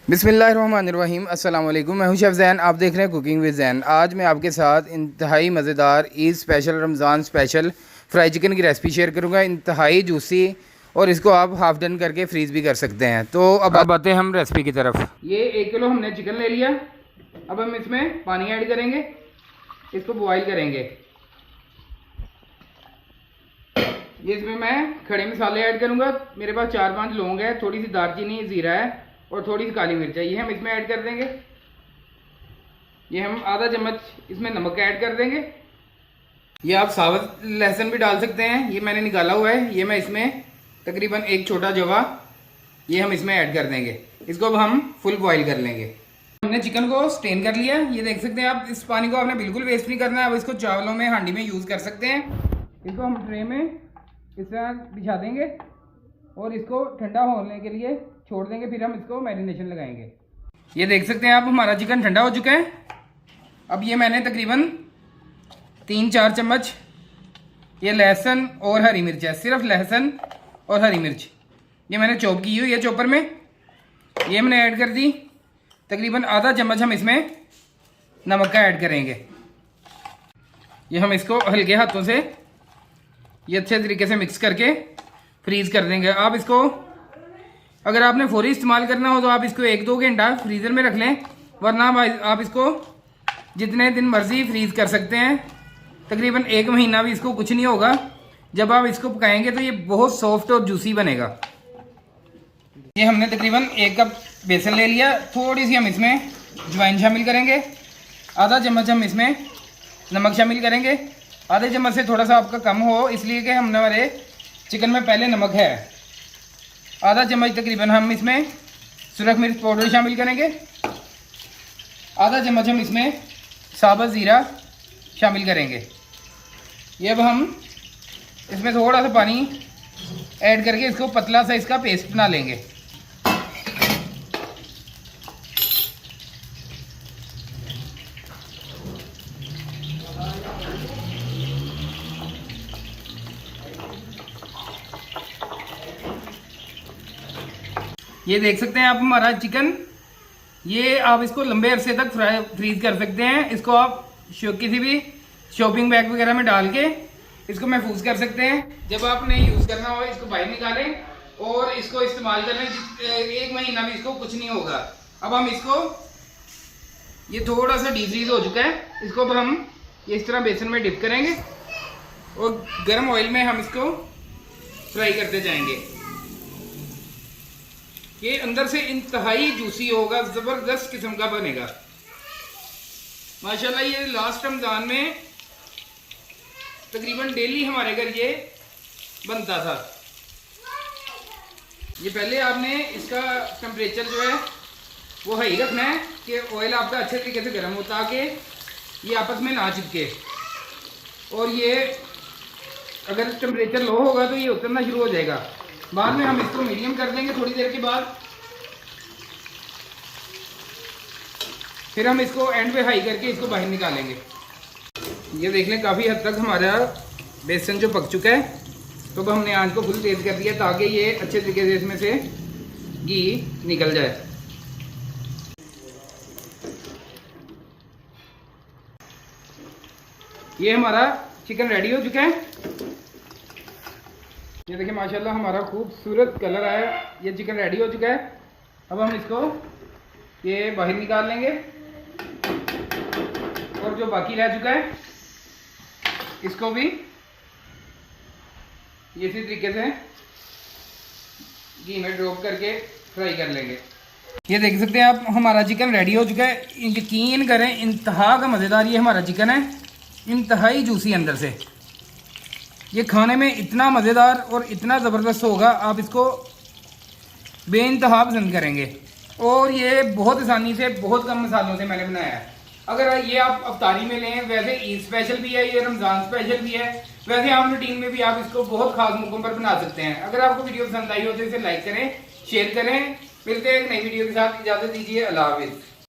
बिस्मिल्लाहिर्रहमानिर्रहीम। अस्सलाम वालेकुम। मैं हूं शेफ़ ज़ैन, आप देख रहे हैं कुकिंग विद ज़ैन। आज मैं आपके साथ इंतहाई मज़ेदार Eid special, Ramzan special fry chicken की रेसिपी शेयर करूंगा। इंतहाई जूसी, और इसको आप हाफ़ डन करके फ्रीज़ भी कर सकते हैं। तो अब आते हैं हम रेसिपी की तरफ। ये 1 किलो हमने चिकन ले लिया। अब हम इसमें पानी ऐड करेंगे, इसको बॉयल करेंगे। ये इसमें मैं खड़े मसाले ऐड करूँगा। मेरे पास 4-5 लौंग है, थोड़ी सी दालचीनी, ज़ीरा है और थोड़ी सी काली मिर्च है। ये हम इसमें ऐड कर देंगे। ये हम आधा चम्मच इसमें नमक ऐड कर देंगे। ये आप साबुत लहसुन भी डाल सकते हैं, ये मैंने निकाला हुआ है। ये मैं इसमें तकरीबन 1 छोटा जवा ये हम इसमें ऐड कर देंगे। इसको अब हम फुल बॉयल कर लेंगे। हमने चिकन को स्टेन कर लिया, ये देख सकते हैं आप। इस पानी को आपने बिल्कुल वेस्ट नहीं करना है। अब इसको चावलों में, हांडी में यूज़ कर सकते हैं। इसको हम ट्रे में इस तरह बिछा देंगे और इसको ठंडा होने के लिए छोड़ देंगे। फिर हम इसको मैरिनेशन लगाएंगे। ये देख सकते हैं आप, हमारा चिकन ठंडा हो चुका है। अब ये मैंने तकरीबन 3-4 चम्मच ये लहसुन और हरी मिर्च है, सिर्फ लहसुन और हरी मिर्च ये मैंने चॉप की हुई है चॉपर में। ये मैंने ऐड कर दी। तकरीबन आधा चम्मच हम इसमें नमक का ऐड करेंगे। ये हम इसको हल्के हाथों से ये अच्छे तरीके से मिक्स करके फ्रीज़ कर देंगे। आप इसको, अगर आपने फौरी इस्तेमाल करना हो तो आप इसको 1-2 घंटा फ्रीज़र में रख लें, वरना आप इसको जितने दिन मर्जी फ्रीज़ कर सकते हैं। तकरीबन 1 महीना भी इसको कुछ नहीं होगा। जब आप इसको पकाएंगे तो ये बहुत सॉफ्ट और जूसी बनेगा। ये हमने तकरीबन 1 कप बेसन ले लिया। थोड़ी सी हम इसमें अजवाइन शामिल करेंगे। आधा चम्मच हम इसमें नमक शामिल करेंगे। आधे चम्मच से थोड़ा सा आपका कम हो, इसलिए कि हमारे चिकन में पहले नमक है। आधा चम्मच तकरीबन हम इसमें सुरख मिर्च पाउडर शामिल करेंगे। आधा चम्मच हम इसमें साबुत ज़ीरा शामिल करेंगे। ये अब हम इसमें थोड़ा सा पानी ऐड करके इसको पतला सा इसका पेस्ट बना लेंगे। ये देख सकते हैं आप, हमारा चिकन, ये आप इसको लंबे अरसे तक फ्रीज कर सकते हैं। इसको आप किसी भी शॉपिंग बैग वगैरह में डाल के इसको महफूज कर सकते हैं। जब आपने यूज़ करना हो इसको बाहर निकालें और इसको इस्तेमाल कर लें। 1 महीना भी इसको कुछ नहीं होगा। अब हम इसको, ये थोड़ा सा डीप फ्रीज हो चुका है, इसको अब हम इस तरह बेसन में डिप करेंगे और गर्म ऑयल में हम इसको फ्राई करते जाएंगे। ये अंदर से इंतहाई जूसी होगा, ज़बरदस्त किस्म का बनेगा माशाल्लाह। ये लास्ट रमज़ान में तकरीबन डेली हमारे घर ये बनता था। ये पहले आपने इसका टेम्परेचर जो है वो हाई रखना है कि ऑयल आपका अच्छे तरीके से गर्म हो, ताकि ये आपस में ना चिपके। और ये अगर टेम्परेचर लो होगा तो ये उतरना शुरू हो जाएगा। बाद में हम इसको मीडियम कर देंगे थोड़ी देर के बाद। फिर हम इसको एंड पे हाई करके इसको बाहर निकालेंगे। ये देख लें, काफ़ी हद तक हमारा बेसन जो पक चुका है। तो अब हमने आंच को फुल तेज़ कर दिया ताकि ये अच्छे तरीके से इसमें से घी निकल जाए। ये हमारा चिकन रेडी हो चुका है। ये देखिए माशाल्लाह, हमारा खूबसूरत कलर आया। ये चिकन रेडी हो चुका है। अब हम इसको ये बाहर निकाल लेंगे और जो बाकी रह चुका है इसको भी इसी तरीके से घी में ड्रॉप करके फ्राई कर लेंगे। ये देख सकते हैं आप, हमारा चिकन रेडी हो चुका है। यकीन करें, इंतहा का मज़ेदार ये हमारा चिकन है, इंतहाई जूसी अंदर से। ये खाने में इतना मज़ेदार और इतना ज़बरदस्त होगा, आप इसको बेइंतहा पसंद करेंगे। और ये बहुत आसानी से, बहुत कम मसालों से मैंने बनाया है। अगर ये आप अफ्तारी में लें, वैसे ईद स्पेशल भी है, ये रमज़ान स्पेशल भी है, वैसे आम रूटीन में भी आप इसको बहुत खास मौकों पर बना सकते हैं। अगर आपको वीडियो पसंद आई हो तो इसे लाइक करें, शेयर करें। मिलते हैं एक नई वीडियो के साथ। इजाज़त दीजिए, अल्लाह हाफ़िज़।